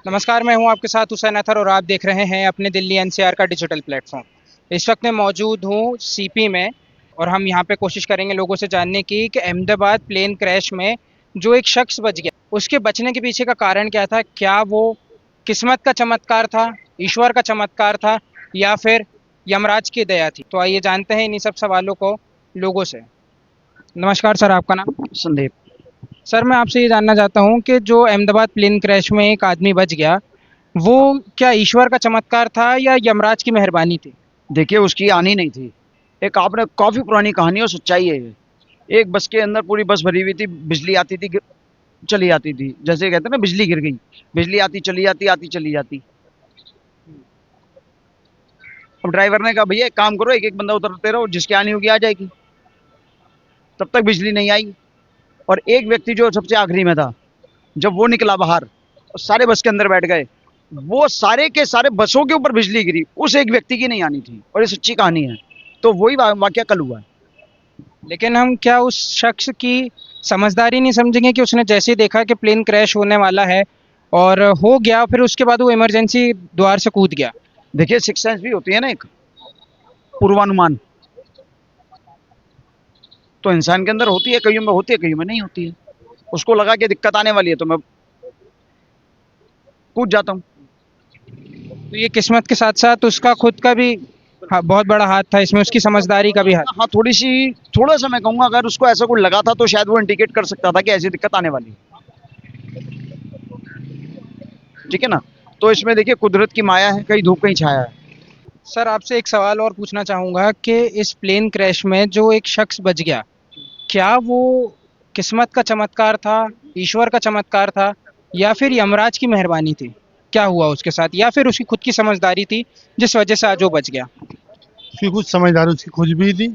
नमस्कार, मैं हूं आपके साथ हुसैन अतहर और आप देख रहे हैं अपने दिल्ली एनसीआर का डिजिटल प्लेटफॉर्म। इस वक्त मैं मौजूद हूं सीपी में और हम यहां पे कोशिश करेंगे लोगों से जानने की कि अहमदाबाद प्लेन क्रैश में जो एक शख्स बच गया, उसके बचने के पीछे का कारण क्या था। क्या वो किस्मत का चमत्कार था, ईश्वर का चमत्कार था, या फिर यमराज की दया थी। तो आइए जानते हैं इन्हीं सब सवालों को लोगों से। नमस्कार सर, आपका नाम? संदीप। सर, मैं आपसे ये जानना चाहता हूँ कि जो अहमदाबाद प्लेन क्रैश में एक आदमी बच गया, वो क्या ईश्वर का चमत्कार था या यमराज की मेहरबानी थी? देखिए, उसकी आनी नहीं थी। एक आपने काफी पुरानी कहानी और सच्चाई है ये। एक बस के अंदर पूरी बस भरी हुई थी, बिजली आती थी, चली जाती थी। जैसे कहते हैं ना, बिजली गिर गई। बिजली आती चली जाती, आती चली जाती। अब ड्राइवर ने कहा, भैया एक काम करो, एक एक बंदा उतरते रहो, जिसकी आनी होगी आ जाएगी। तब तक बिजली नहीं आई। और एक व्यक्ति जो सबसे आखिरी में था, जब वो निकला बाहर और सारे बस के अंदर बैठ गए, वो सारे के सारे बसों के ऊपर बिजली गिरी, उस एक व्यक्ति की नहीं आनी थी। और ये सच्ची कहानी है। तो वही वाक्य कल हुआ है। लेकिन हम क्या उस शख्स की समझदारी नहीं समझेंगे कि उसने जैसे ही देखा कि प्लेन क्रैश होने वाला है और हो गया, फिर उसके बाद वो इमरजेंसी द्वार से कूद गया। देखिए, सिक्स सेंस भी होती है ना, एक पूर्वानुमान। तो इंसान के अंदर होती है, कईयों में होती है, कईयों में नहीं होती है। उसको लगा कि दिक्कत आने वाली है, तो मैं कूद जाता हूँ। तो ये किस्मत के साथ साथ उसका खुद का भी बहुत बड़ा हाथ था इसमें, उसकी समझदारी का भी हाथ। हाँ, थोड़ा सा मैं कहूंगा, अगर उसको ऐसा कुछ लगा था तो शायद वो इंडिकेट कर सकता था कि ऐसी दिक्कत आने वाली है। ठीक है ना। तो इसमें देखिए, कुदरत की माया है, कहीं धूप कहीं छाया है। सर, आपसे एक सवाल और पूछना चाहूँगा कि इस प्लेन क्रैश में जो एक शख्स बच गया, क्या वो किस्मत का चमत्कार था, ईश्वर का चमत्कार था, या फिर यमराज की मेहरबानी थी? क्या हुआ उसके साथ, या फिर उसकी खुद की समझदारी थी जिस वजह से आज वो बच गया? उसकी कुछ समझदारी, उसकी खुद भी थी।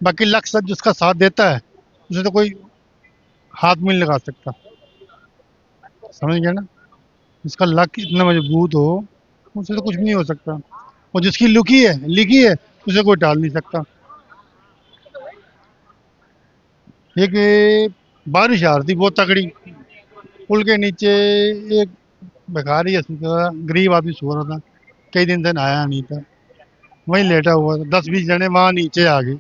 बाकी लक सच जिसका साथ देता है उसे तो कोई हाथ भी नहीं लगा सकता। समझ गया ना। जिसका लक इतना मजबूत हो उसे तो कुछ भी नहीं हो सकता। और जिसकी लिखी है उसे कोई टाल नहीं सकता। एक बारिश आ रही थी बहुत तगड़ी। पुल के नीचे एक भिखारी गरीब आदमी सो रहा था। कई दिन से नहाया नहीं था, वहीं लेटा हुआ था। 10-20 जने वहां नीचे आ गए,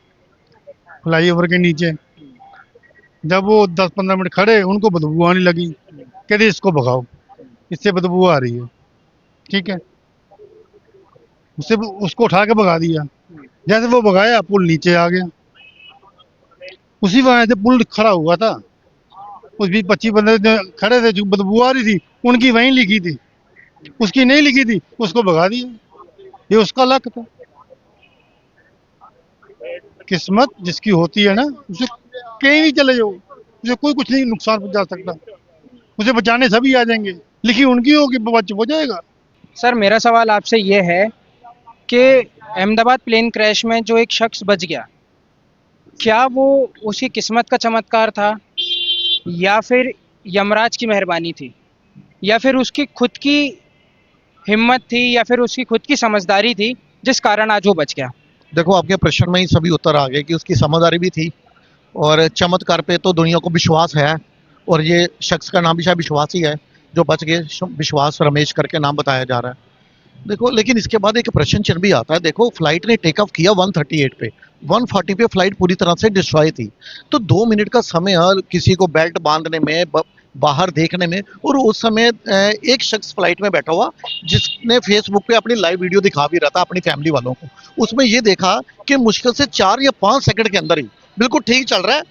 फ्लाईओवर के नीचे। जब वो 10-15 मिनट खड़े, उनको बदबू आने लगी। कहते इसको भगाओ, इससे बदबू आ रही है। ठीक है, उसको उठा के भगा दिया। जैसे वो भगाया, पुल नीचे आ गया। उसी वजह से पुल खड़ा हुआ था। उस 20-25 बंदे जो खड़े थे, जो बदबू आ रही थी, उनकी वहीं लिखी थी। उसकी नहीं लिखी थी, उसको भगा दिया। ये उसका लक था। किस्मत जिसकी होती है ना, उसे कहीं भी चले जाओ, उसे कोई कुछ नहीं नुकसान पहुंचा सकता। उसे बचाने सभी आ जाएंगे। लिखी उनकी होगी, बच हो जाएगा। सर, मेरा सवाल आपसे ये है कि अहमदाबाद प्लेन क्रैश में जो एक शख्स बच गया, क्या वो उसकी किस्मत का चमत्कार था, या फिर यमराज की मेहरबानी थी, या फिर उसकी खुद की हिम्मत थी, या फिर उसकी खुद की समझदारी थी जिस कारण आज वो बच गया? देखो, आपके प्रश्न में ही सभी उत्तर आ गए कि उसकी समझदारी भी थी और चमत्कार पे तो दुनिया को विश्वास है। और ये शख्स का नाम भी शायद विश्वास ही है जो बच गए। विश्वास रमेश करके नाम बताया जा रहा है। देखो, लेकिन इसके बाद एक प्रश्न चिन्ह भी आता है। देखो, फ्लाइट ने टेक ऑफ किया 138 पे, 140 पे फ्लाइट पूरी तरह से डिस्ट्रॉय थी। तो 2 मिनट का समय है किसी को बेल्ट बांधने में, बाहर देखने में। और उस समय एक शख्स फ्लाइट में बैठा हुआ, जिसने फेसबुक पे अपनी लाइव वीडियो दिखा भी रहा था अपनी फैमिली वालों को। उसमें ये देखा कि मुश्किल से 4 या 5 सेकंड के अंदर ही बिल्कुल ठीक चल रहा है,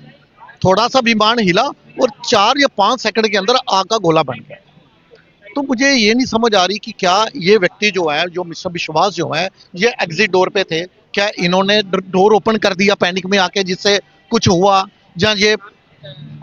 थोड़ा सा विमान हिला और 4 या 5 सेकंड के अंदर आग का गोला बन गया। तो मुझे ये नहीं समझ आ रही कि क्या ये व्यक्ति जो है, जो मिस्टर विश्वास जो है, ये एग्जिट डोर पे थे, क्या इन्होंने डोर ओपन कर दिया पैनिक में आके जिससे कुछ हुआ, या ये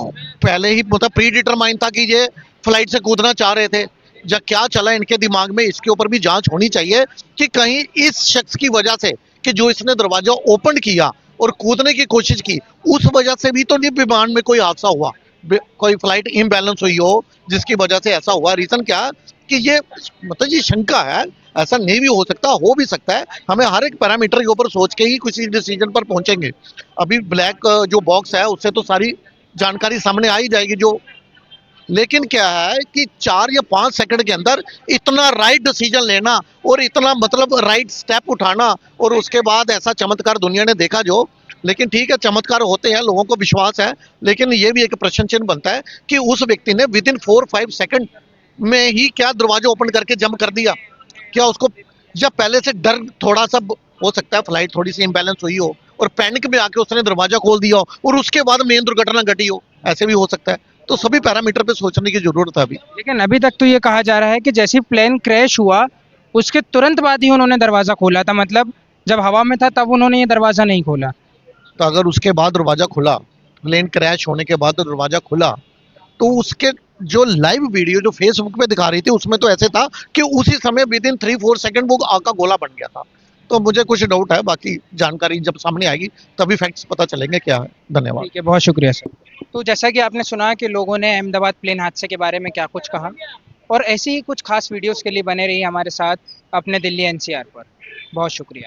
पहले ही मतलब प्री डिटरमाइन था कि ये फ्लाइट से कूदना चाह रहे थे, या क्या चला इनके दिमाग में। इसके ऊपर भी जांच होनी चाहिए कि कहीं इस शख्स की वजह से, कि जो इसने दरवाजा ओपन किया और कूदने की कोशिश की, उस वजह से भी तो नहीं विमान में कोई हादसा हुआ, कोई फ्लाइट इम्बैलेंस हुई हो जिसकी वजह से ऐसा हुआ। रीजन क्या कि ये मतलब ये शंका है। ऐसा नहीं भी हो भी सकता है। हमें हर एक पैरामीटर के ऊपर सोच के ही किसी डिसीजन पर पहुंचेंगे। अभी ब्लैक जो बॉक्स है उससे तो सारी जानकारी सामने आ ही जाएगी, जो लेकिन क्या है कि 4 या 5 सेकंड के अंदर इतना राइट डिसीजन लेना और इतना मतलब राइट स्टेप उठाना, और उसके बाद ऐसा चमत्कार दुनिया ने देखा जो। लेकिन ठीक है, चमत्कार होते हैं, लोगों को विश्वास है, लेकिन ये भी एक प्रश्न चिन्ह बनता है कि उस व्यक्ति ने विद इन 4-5 सेकंड में ही क्या दरवाजा ओपन करके जंप कर दिया, क्या उसको या पहले से डर थोड़ा सा हो सकता है, फ्लाइट थोड़ी सी इम्बैलेंस हुई हो और पैनिक में आके उसने दरवाजा खोल दिया हो और उसके बाद मेन दुर्घटना घटी हो, ऐसे भी हो सकता है। तो सभी पैरामीटर पे सोचने की जरूरत है अभी। लेकिन अभी तक तो ये कहा जा रहा है कि जैसे ही प्लेन क्रैश हुआ उसके तुरंत बाद ही उन्होंने दरवाज़ा खोला था, मतलब जब हवा में था तब उन्होंने ये दरवाज़ा नहीं खोला। तो अगर उसके बाद दरवाजा खुला, प्लेन क्रैश होने के बाद दरवाजा खुला, तो उसके जो लाइव वीडियो जो फेसबुक पे दिखा रही थी उसमें तो ऐसे था कि उसी समय विद इन 3-4 सेकंड वो आग का गोला बन गया था। तो मुझे कुछ डाउट है, बाकी जानकारी जब सामने आएगी तभी फैक्ट्स पता चलेंगे क्या है। धन्यवाद। ठीक है, बहुत शुक्रिया सर। तो जैसा कि आपने सुना कि लोगों ने अहमदाबाद प्लेन हादसे के बारे में क्या कुछ कहा, और ऐसी ही कुछ खास वीडियोस के लिए बने रहिए हमारे साथ अपने दिल्ली एनसीआर पर। बहुत शुक्रिया।